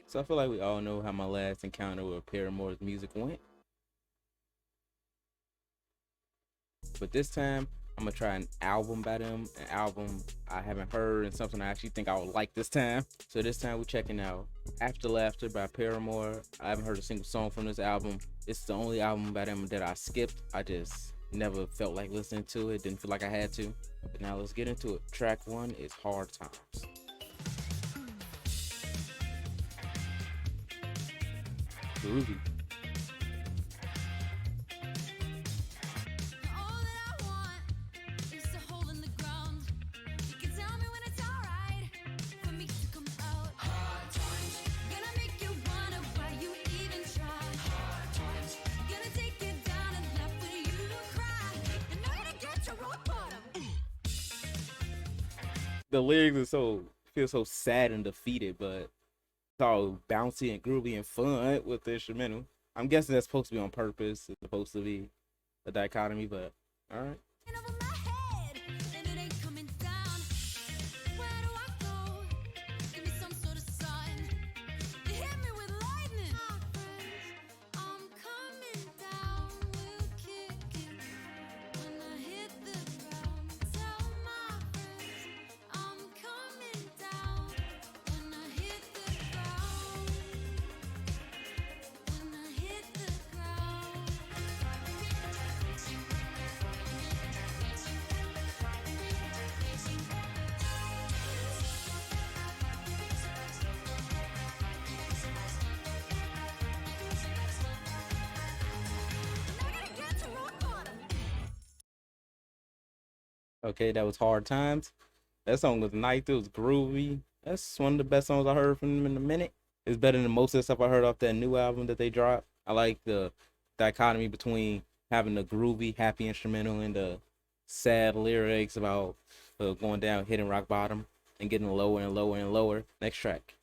So I feel like we all know how my last encounter with Paramore's music went. But this time, I'm gonna try an album by them, an album I haven't heard, and something I actually think I would like this time. So this time we're checking out After Laughter by Paramore. I haven't heard a single song from this album. It's the only album by them that I skipped. I just never felt like listening to it, didn't feel like I had to. But now let's get into it. Track 1 is Hard Times. Groovy. The lyrics are so feel so sad and defeated, but it's all bouncy and groovy and fun with the instrumental. I'm guessing that's supposed to be on purpose. It's supposed to be a dichotomy, but all right. Okay, that was Hard Times. That song was nice. It was groovy. That's one of the best songs I heard from them in a minute. It's better than most of the stuff I heard off that new album that they dropped. I like the dichotomy between having the groovy, happy instrumental and the sad lyrics about going down, hitting rock bottom, and getting lower and lower and lower. Next track,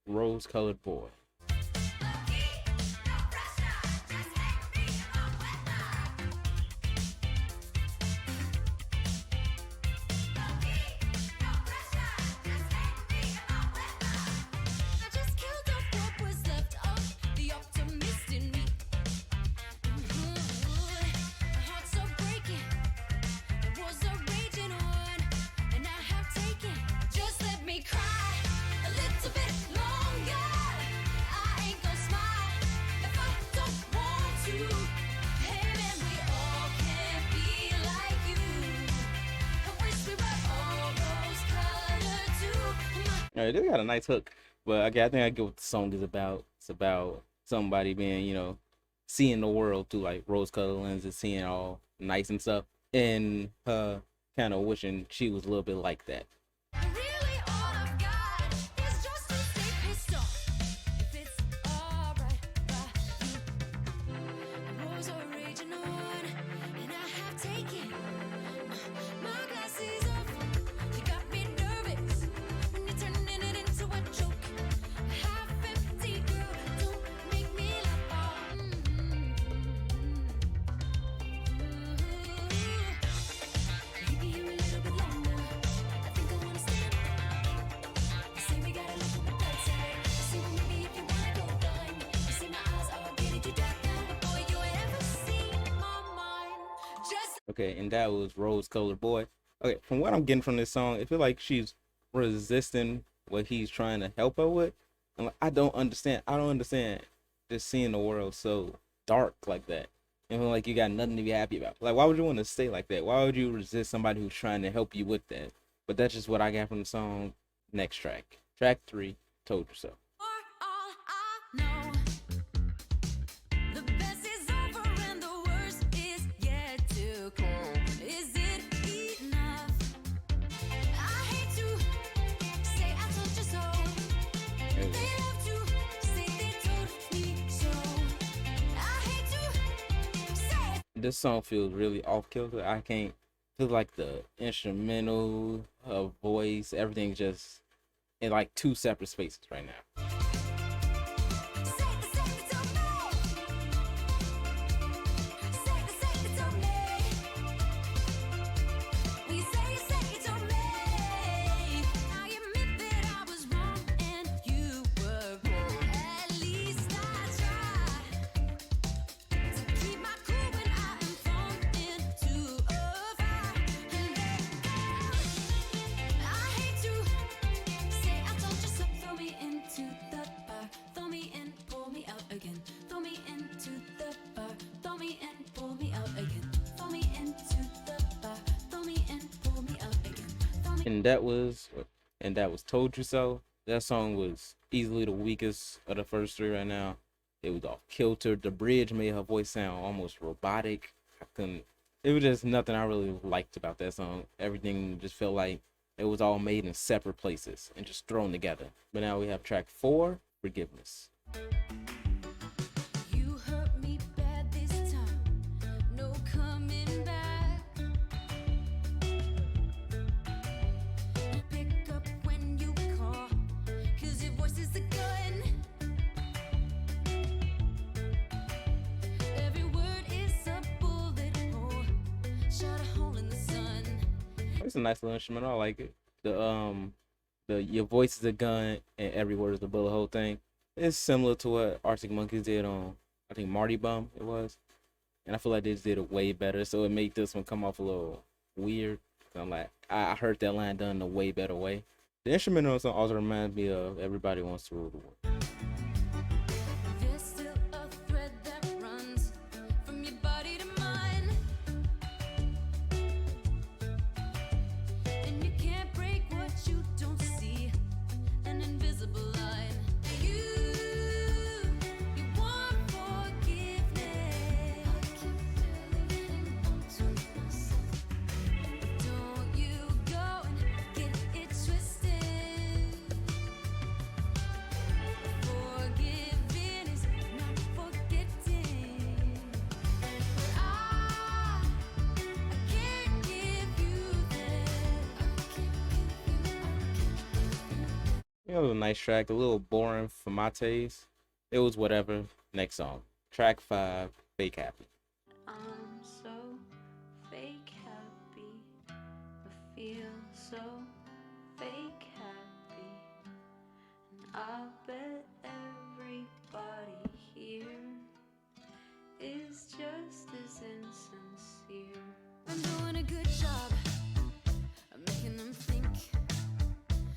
Rose Colored Boy. All right, they got a nice hook, but I think I get what the song is about. It's about somebody being, seeing the world through like rose-colored lenses, seeing all nice and stuff, and kind of wishing she was a little bit like that. Okay, and that was Rose Colored Boy. Okay, from what I'm getting from this song, I feel like she's resisting what he's trying to help her with. And like, I don't understand. I don't understand just seeing the world so dark like that. And like you got nothing to be happy about. Like, why would you want to stay like that? Why would you resist somebody who's trying to help you with that? But that's just what I got from the song. Next track. Track 3, Told You So. This song feels really off kilter. I can't feel like the instrumental, voice, everything's just in like two separate spaces right now. and that was Told You So. That song was easily the weakest of the first three right now. It was off kilter. The bridge made her voice sound almost robotic. I couldn't. It was just nothing I really liked about that song. Everything just felt like it was all made in separate places and just thrown together. But now we have track four, Forgiveness. You hurt me bad this time, no coming back. Pick up when you call, 'cause your voice is a gun. Every word is a bullet hole, shot a hole in the sun. It's a nice little instrument. I like it. The your voice is a gun and every word is a bullet hole thing. It's similar to what Arctic Monkeys did on I think Marty Bum it was, and I feel like they just did it way better. So it made this one come off a little weird. I'm like I heard that line done in a way better way. The instrumental song also reminds me of Everybody Wants to Rule the World. There's still a thread that runs from your body to mine, and you can't break what you don't see, an invisible line. You want forgiveness. Don't you go and get it twisted. Forgiving is not forgetting. I can't give you that. You know, it was a nice track, a little boring for my taste. It was whatever. Next song, track five, Fake Happy. I'm so fake happy. I feel so fake happy. And I bet everybody here is just as insincere. I'm doing a good job of making them think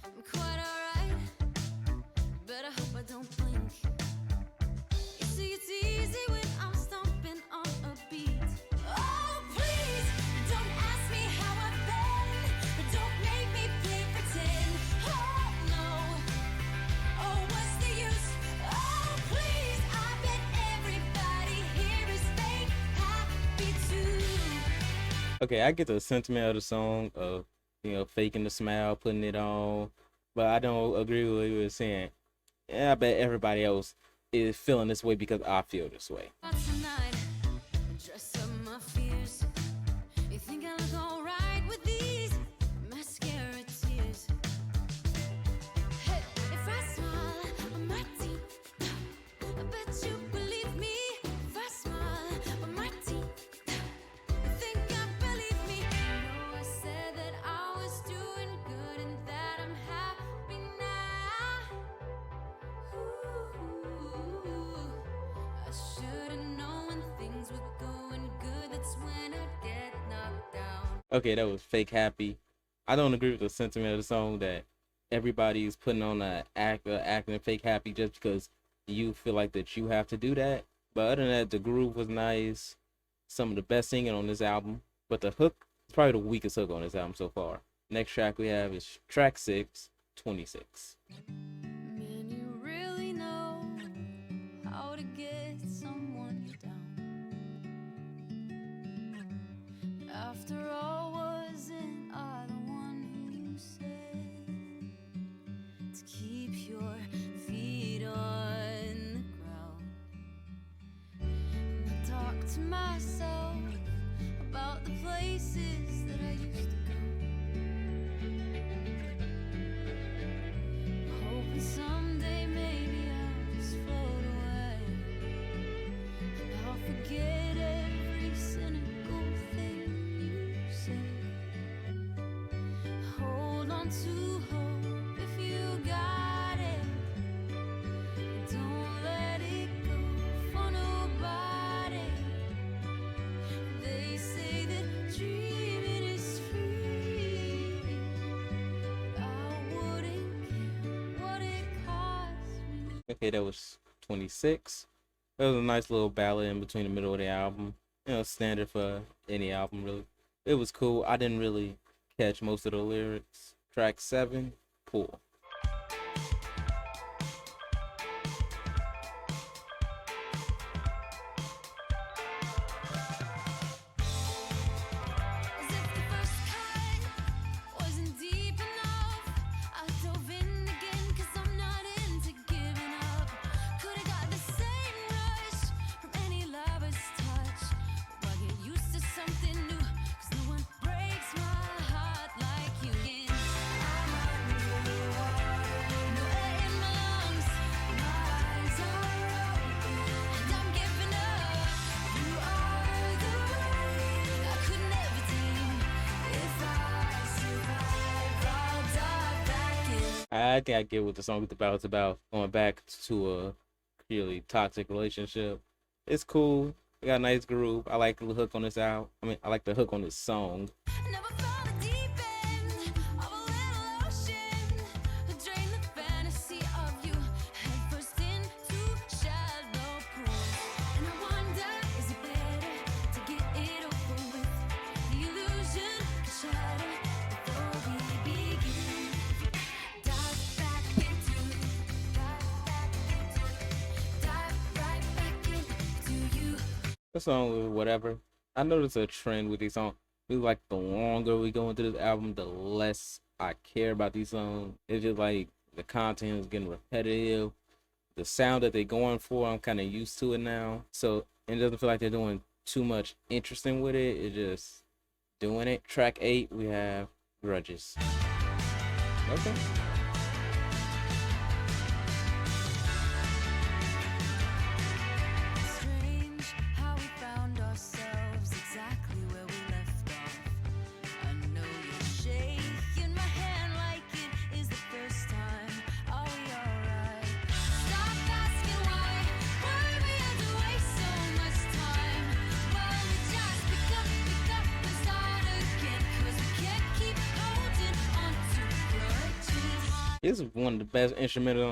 I'm quite alright, but I hope I don't blink. You see, it's easy when I'm stomping on a beat. Oh, please, don't ask me how I've been, but don't make me play pretend. Oh, no. Oh, what's the use? Oh, please, I bet everybody here is fake happy too. Okay, I get the sentiment of the song of faking the smile, putting it on, but I don't agree with what you were saying. Yeah, I bet everybody else is feeling this way because I feel this way. Tonight, dress up my fears. You think I look alright with these mascara tears? Hey, if I smile on my teeth, I bet you believe me. If I smile on my teeth, you think I believe me. No, I said that I was doing good and that I'm happy now. Ooh, I should've known when things were going good. That's when I get knocked down. Okay, that was Fake Happy. I don't agree with the sentiment of the song that everybody's putting on acting fake happy just because you feel like that you have to do that. But other than that, the groove was nice. Some of the best singing on this album. But the hook is probably the weakest hook on this album so far. Next track we have is track 6, 26. Man, you really know how to get someone down. After all, wasn't I the one who said to keep your feet on the ground? And I talk to myself about the places that I used to go, hoping someday maybe I'll just float away, and I'll forget every cynical thing you say. Hold on to hope if you got it. Don't let it go for nobody. They say that dreaming is free. I wouldn't care what it cost me. Okay, that was 26. That was a nice little ballad in between the middle of the album. Standard for any album, really. It was cool. I didn't really catch most of the lyrics. Track 7, Pool. As if the first cut wasn't deep enough, I dove in again, cause I'm not into giving up. Could've got the same rush from any lover's touch, but I get used to something new, cause no one breaks my heart like you. I'm no air in my lungs, my eyes are open, and I'm giving up. You are the rain I could never tame. If I survive, I'll dive back in. I think I get what the song is about. It's about going back to a really toxic relationship. It's cool. It got a nice groove. I like the hook on this album. I like the hook on this song. Never found the deep end of a little ocean. Drain the fantasy of you headfirst into shallow pools. And I wonder, is it better to get it over with? The illusion can shatter before we begin. Dive back into, dive right back into you. The song was whatever. I noticed a trend with these songs. It's like the longer we go into this album, the less I care about these songs. It's just like the content is getting repetitive. The sound that they're going for, I'm kind of used to it now. So it doesn't feel like they're doing too much interesting with it. It's just doing it. Track 8, we have Grudges. Okay. Strange how we found ourselves exactly where we left off. I know you're shaking my hand like it is the first time. Are we alright? Stop asking why we had to waste so much time. Why we just pick up and start again? Cause we can't keep holding on to grudges. This is one of the best instrumental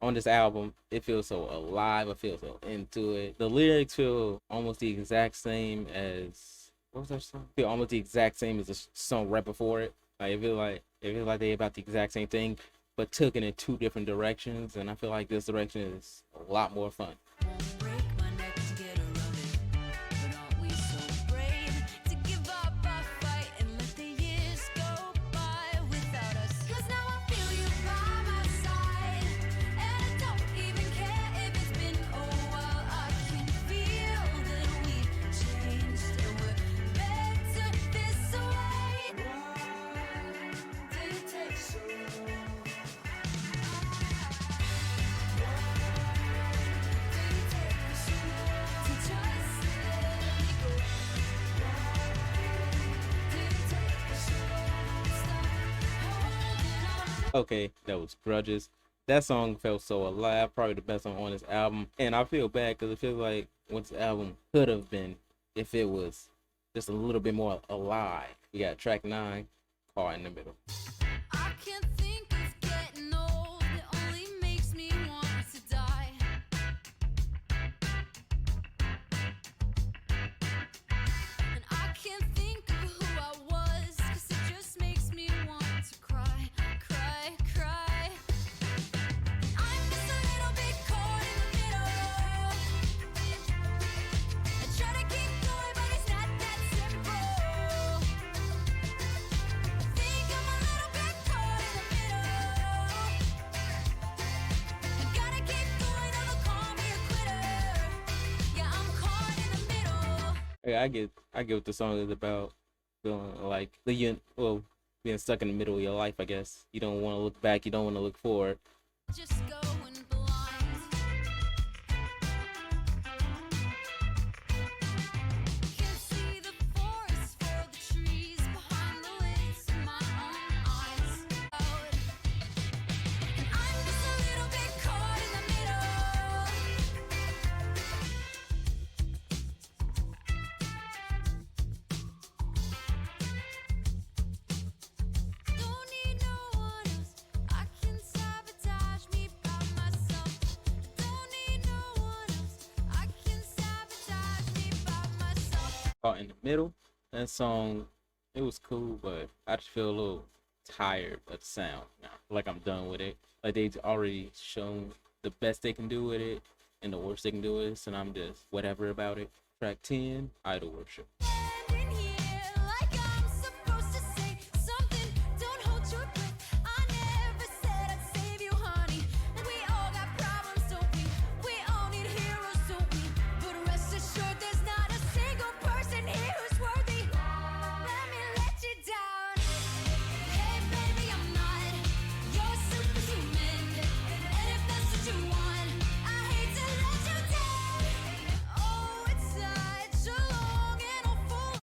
on this album. It feels so alive. I feel so into it. The lyrics feel almost the exact same as what was that song? Feel almost the exact same as the song right before it. Like it feels like they about the exact same thing, but took it in two different directions. And I feel like this direction is a lot more fun. Won't break my neck to get around it, but aren't we so brave to give up our fight and let the years go by without us? Cause now I feel you by my side, and I don't even care if it's been a while. I can feel that we've changed and we're better this way. Why did it take so long? Okay, that was Grudges. That song felt so alive, probably the best song on this album. And I feel bad because it feels like what this album could have been if it was just a little bit more alive. We got track 9, Car in the Middle. I can't think of getting old. It only makes me want to die. And I can't think of who I was, cause it just makes me want to cry, cry, cry. I'm just a little bit caught in the middle. I try to keep going, but it's not that simple. I think I'm a little bit caught in the middle. I gotta keep going, or they'll call me a quitter. Yeah, I'm caught in the middle. Yeah, I get what the song is about. Feeling like being stuck in the middle of your life, I guess. You don't want to look back, you don't want to look forward. Just going blind. Can't see the forest for the trees behind the lids of my own eyes. And I'm just a little bit caught in the middle. Don't need no one else. I can sabotage me by myself. Don't need no one else. I can sabotage me by myself. Caught in the Middle. That song, it was cool, but I just feel a little tired of the sound now. Like I'm done with it. Like they've already shown the best they can do with it and the worst they can do with it, and I'm just whatever about it. Track 10, Idol Worship.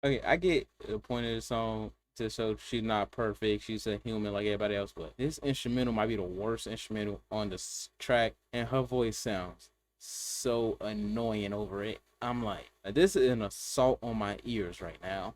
Okay, I get the point of the song to show she's not perfect. She's a human like everybody else, but this instrumental might be the worst instrumental on the track, and her voice sounds so annoying over it. I'm like, this is an assault on my ears right now.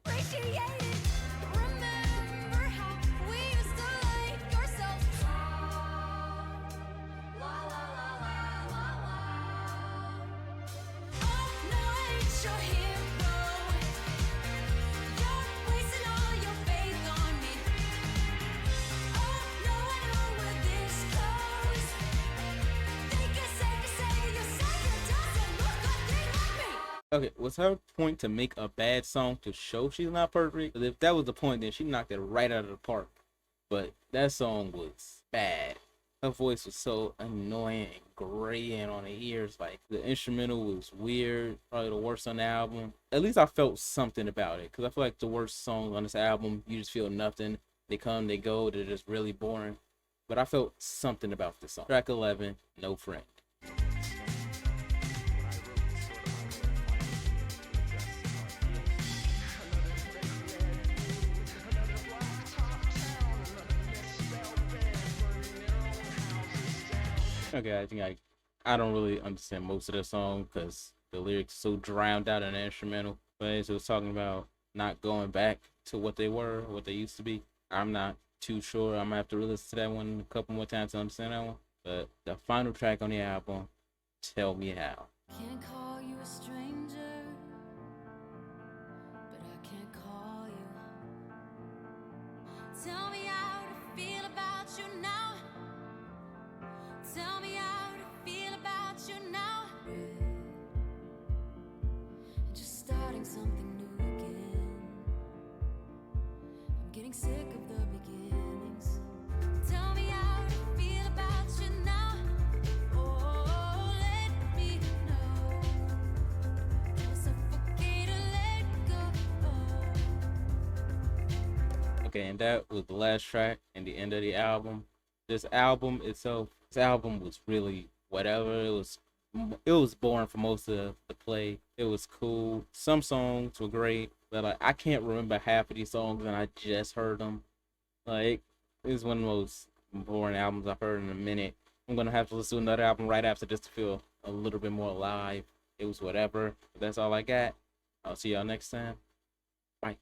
Okay, was her point to make a bad song to show she's not perfect? If that was the point, then she knocked it right out of the park. But that song was bad. Her voice was so annoying and graying on the ears. Like the instrumental was weird, probably the worst on the album. At least I felt something about it, because I feel like the worst songs on this album, you just feel nothing. They come, they go, they're just really boring. But I felt something about this song. Track 11, No Friend. Okay, I think I don't really understand most of the song because the lyrics are so drowned out in the instrumental. But it was talking about not going back to what they were, what they used to be. I'm not too sure. I'm gonna have to re-listen to that one a couple more times to understand that one. But the final track on the album, Tell Me How. Can't call you a stranger, but I can't call you. Tell me how to feel about you now. Tell me how to feel about you now. Just starting something new again. I'm getting sick of the beginnings. Tell me how to feel about you now. Oh, let me know. It's suffocating, let go. Okay, and that was the last track and the end of the album. This album was really whatever. It was boring for most of the play. It was cool. Some songs were great, but like I can't remember half of these songs and I just heard them. Like it's one of the most boring albums I've heard in a minute. I'm gonna have to listen to another album right after just to feel a little bit more alive. It was whatever. But that's all I got. I'll see y'all next time.